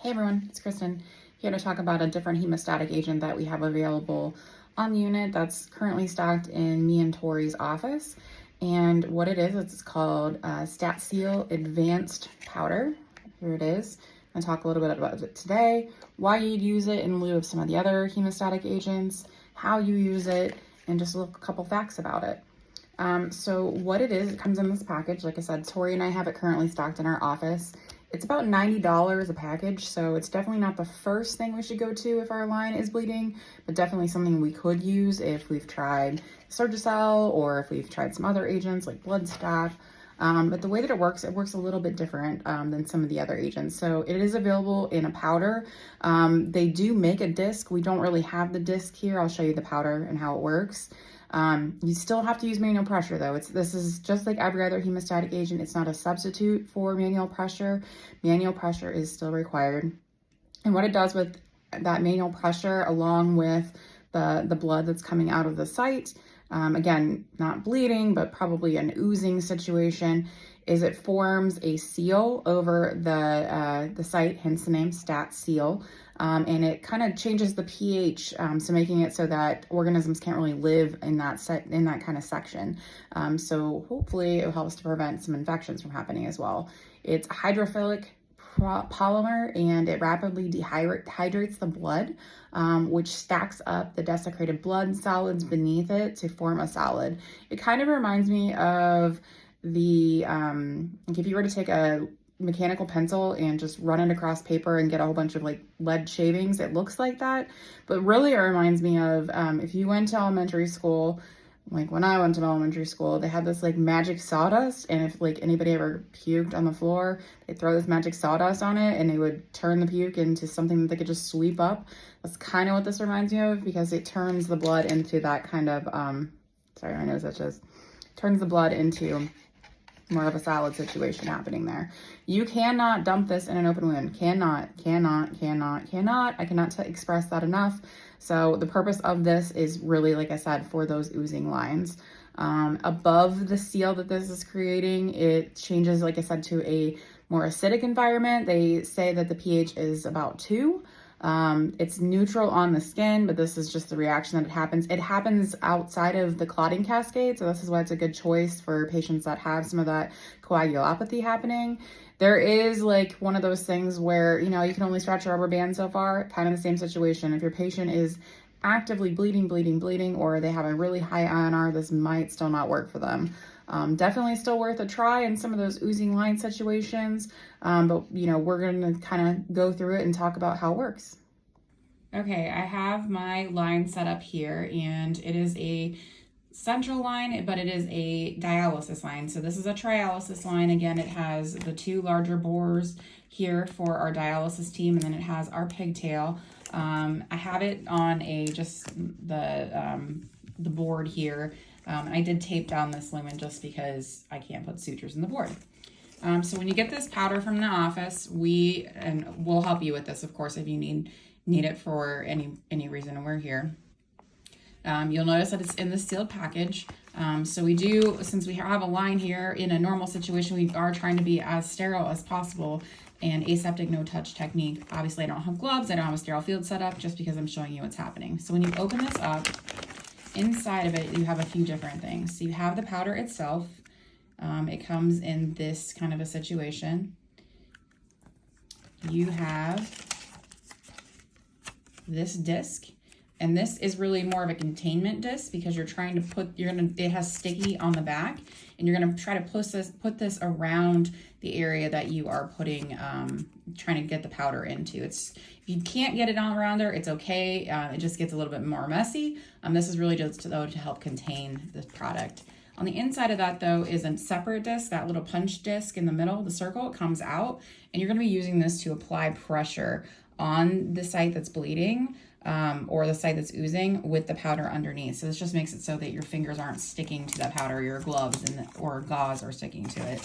Hey everyone, it's Kristen here to talk about a different hemostatic agent that we have available on the unit that's currently stocked in me and Tori's office. And what it is, it's called StatSeal Advanced Powder. Here it is. I'm going to talk a little bit about it today, why you'd use it in lieu of some of the other hemostatic agents, how you use it, and just a couple facts about it. So what it is, it comes in this package. Like I said, Tori and I have it currently stocked in our office. It's about $90 a package, so it's definitely not the first thing we should go to if our line is bleeding, but definitely something we could use if we've tried Surgicel or if we've tried some other agents like Bloodstop. But the way that it works a little bit different than some of the other agents. So it is available in a powder. They do make a disc. We don't really have the disc here. I'll show you the powder and how it works. You still have to use manual pressure though. This is just like every other hemostatic agent. It's not a substitute for manual pressure. Manual pressure is still required. And what it does with that manual pressure, along with the blood that's coming out of the site, again, not bleeding, but probably an oozing situation, is it forms a seal over the site, hence the name StatSeal. And it kind of changes the pH, so making it so that organisms can't really live in that kind of section. So hopefully it helps to prevent some infections from happening as well. It's a hydrophilic polymer, and it rapidly dehydrates the blood, which stacks up the desiccated blood solids beneath it to form a solid. It kind of reminds me of the like if you were to take a mechanical pencil and just run it across paper and get a whole bunch of like lead shavings, it looks like that. But really it reminds me of if you went to elementary school, like when I went to elementary school, they had this like magic sawdust, and if like anybody ever puked on the floor, they'd throw this magic sawdust on it and they would turn the puke into something that they could just sweep up. That's kind of what this reminds me of, because it turns the blood into that kind of sorry, my nose itches, turns the blood into more of a solid situation happening there. You cannot dump this in an open wound. Cannot. I cannot express that enough. So the purpose of this is really, like I said, for those oozing lines. Above the seal that this is creating, it changes, like I said, to a more acidic environment. They say that the pH is about 2. It's neutral on the skin, but this is just the reaction that it happens. It happens outside of the clotting cascade, so this is why it's a good choice for patients that have some of that coagulopathy happening. There is like one of those things where, you know, you can only stretch a rubber band so far, kind of the same situation. If your patient is actively bleeding, or they have a really high INR, this might still not work for them. Definitely still worth a try in some of those oozing line situations. But you know, we're going to kind of go through it and talk about how it works. Okay, I have my line set up here, and it is a central line, but it is a dialysis line. So this is a trialysis line. Again, it has the 2 larger bores here for our dialysis team, and then it has our pigtail. I have it on just the board here. I did tape down this lumen just because I can't put sutures in the board. So when you get this powder from the office, we'll help you with this, of course, if you need it for any reason, and we're here. You'll notice that it's in the sealed package. So we do, since we have a line here, in a normal situation, we are trying to be as sterile as possible, and aseptic no-touch technique. Obviously, I don't have gloves. I don't have a sterile field set up, just because I'm showing you what's happening. So when you open this up, inside of it, you have a few different things. So you have the powder itself. It comes in this kind of a situation. You have this disc, and this is really more of a containment disc, because you're trying to it has sticky on the back, and you're going to try to put this around the area that you are trying to get the powder into. If you can't get it on around there, it's okay. It just gets a little bit more messy. This is really just to help contain the product. On the inside of that, though, is a separate disc. That little punch disc in the middle, the circle, it comes out, and you're going to be using this to apply pressure on the site that's bleeding, or the site that's oozing, with the powder underneath. So this just makes it so that your fingers aren't sticking to that powder, your gloves or gauze are sticking to it.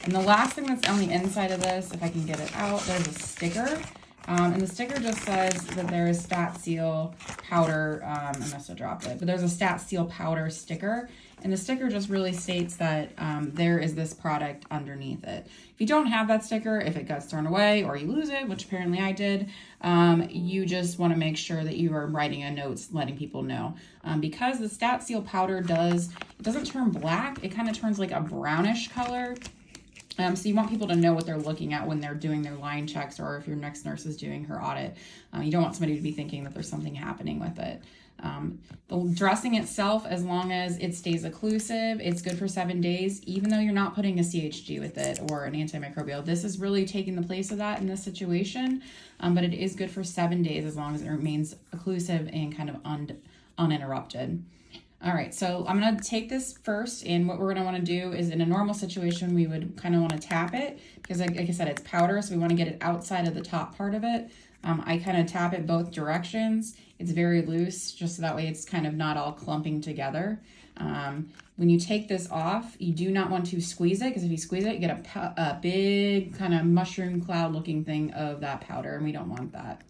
And the last thing that's on the inside of this, if I can get it out, there's a sticker And the sticker just says that there is StatSeal powder. I must have dropped it, but there's a StatSeal powder sticker. And the sticker just really states that there is this product underneath it. If you don't have that sticker, if it gets thrown away or you lose it, which apparently I did, you just want to make sure that you are writing a note letting people know. Because the StatSeal powder it doesn't turn black, it kind of turns like a brownish color. So you want people to know what they're looking at when they're doing their line checks, or if your next nurse is doing her audit. You don't want somebody to be thinking that there's something happening with it. The dressing itself, as long as it stays occlusive, it's good for 7 days, even though you're not putting a CHG with it or an antimicrobial. This is really taking the place of that in this situation, but it is good for 7 days as long as it remains occlusive and kind of uninterrupted. All right, so I'm gonna take this first, and what we're gonna wanna do is, in a normal situation, we would kind of wanna tap it, because like I said, it's powder, so we wanna get it outside of the top part of it. I kind of tap it both directions. It's very loose, just so that way it's kind of not all clumping together. When you take this off, you do not want to squeeze it, because if you squeeze it, you get a big kind of mushroom cloud looking thing of that powder, and we don't want that.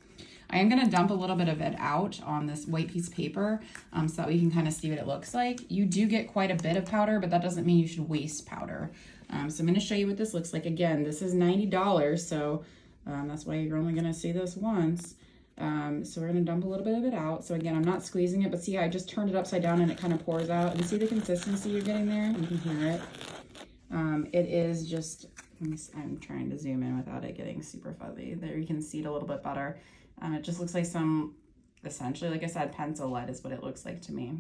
I am going to dump a little bit of it out on this white piece of paper so that we can kind of see what it looks like. You do get quite a bit of powder, but that doesn't mean you should waste powder. So I'm going to show you what this looks like. Again, this is $90, so that's why you're only going to see this once. So we're going to dump a little bit of it out. So again, I'm not squeezing it, but see how I just turned it upside down and it kind of pours out. And see the consistency you're getting there? You can hear it. It is just, I'm trying to zoom in without it getting super fuzzy. There you can see it a little bit better. It just looks like some, essentially, like I said, pencil lead is what it looks like to me.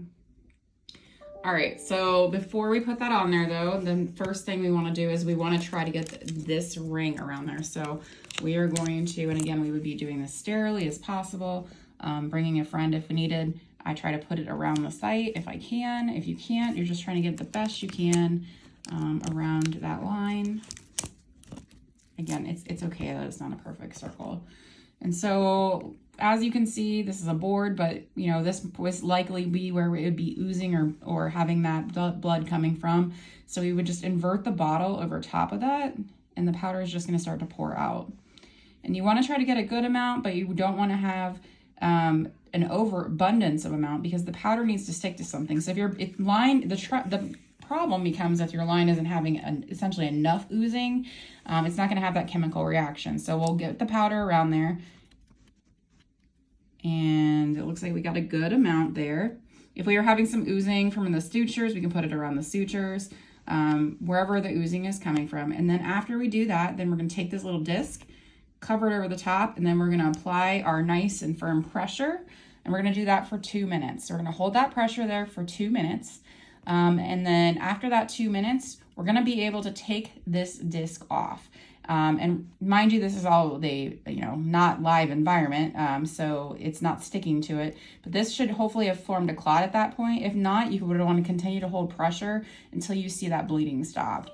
All right, so before we put that on there though, the first thing we want to do is we want to try to get this ring around there. So we are going to, and again, we would be doing this sterilely as possible, bringing a friend if needed. I try to put it around the site if I can. If you can't, you're just trying to get the best you can around that line. Again, it's okay that it's not a perfect circle. And so, as you can see, this is a board, but you know, this was likely be where it would be oozing or having that blood coming from. So we would just invert the bottle over top of that, and the powder is just going to start to pour out. And you want to try to get a good amount, but you don't want to have an overabundance of amount, because the powder needs to stick to something. So the problem becomes if your line isn't having essentially enough oozing, it's not going to have that chemical reaction. So we'll get the powder around there, and it looks like we got a good amount there. If we are having some oozing from the sutures, we can put it around the sutures, wherever the oozing is coming from. And then after we do that, then we're going to take this little disc, cover it over the top, and then we're going to apply our nice and firm pressure, and we're going to do that for 2 minutes. So we're going to hold that pressure there for 2 minutes. And then after that 2 minutes, we're going to be able to take this disc off. And mind you, this is all not live environment, so it's not sticking to it. But this should hopefully have formed a clot at that point. If not, you would want to continue to hold pressure until you see that bleeding stopped.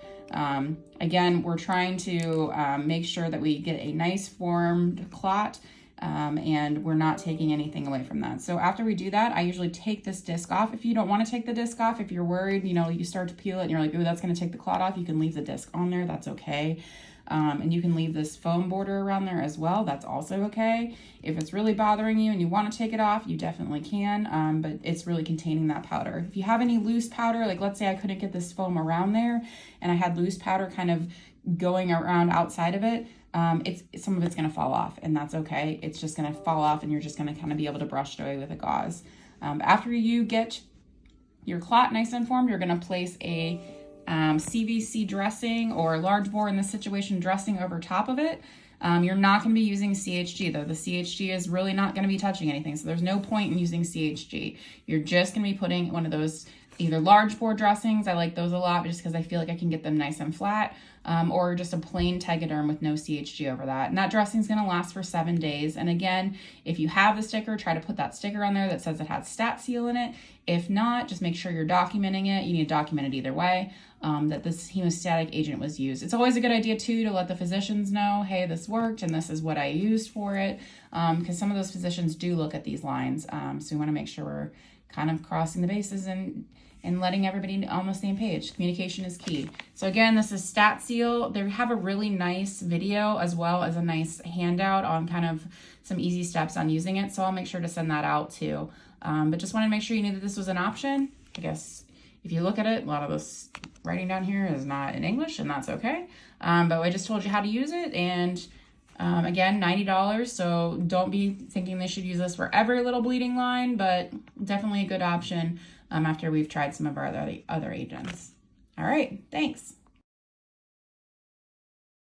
Again, we're trying to make sure that we get a nice formed clot. And we're not taking anything away from that. So after we do that, I usually take this disc off. If you don't want to take the disc off, if you're worried, you start to peel it and you're like, oh, that's going to take the clot off, you can leave the disc on there. That's okay. And you can leave this foam border around there as well. That's also okay. If it's really bothering you and you want to take it off, you definitely can, but it's really containing that powder. If you have any loose powder, like let's say I couldn't get this foam around there and I had loose powder kind of going around outside of it, some of it's going to fall off, and that's okay. It's just going to fall off, and you're just going to kind of be able to brush it away with a gauze. After you get your clot nice and formed, you're going to place a CVC dressing, or large bore in this situation dressing, over top of it. You're not going to be using CHG though. The CHG is really not going to be touching anything, so there's no point in using CHG. You're just going to be putting one of those either large bore dressings. I like those a lot just because I feel like I can get them nice and flat, or just a plain Tegaderm with no CHG over that. And that dressing is going to last for 7 days. And again, if you have the sticker, try to put that sticker on there that says it has StatSeal in it. If not, just make sure you're documenting it. You need to document it either way, that this hemostatic agent was used. It's always a good idea too to let the physicians know, hey, this worked and this is what I used for it, because some of those physicians do look at these lines. So we want to make sure we're kind of crossing the bases and letting everybody on the same page. Communication is key. So again, this is StatSeal. They have a really nice video as well as a nice handout on kind of some easy steps on using it. So I'll make sure to send that out too. But just wanted to make sure you knew that this was an option. I guess if you look at it, a lot of this writing down here is not in English, and that's okay. But I just told you how to use it, and again, $90, so don't be thinking they should use this for every little bleeding line, but definitely a good option after we've tried some of our other agents. All right, thanks.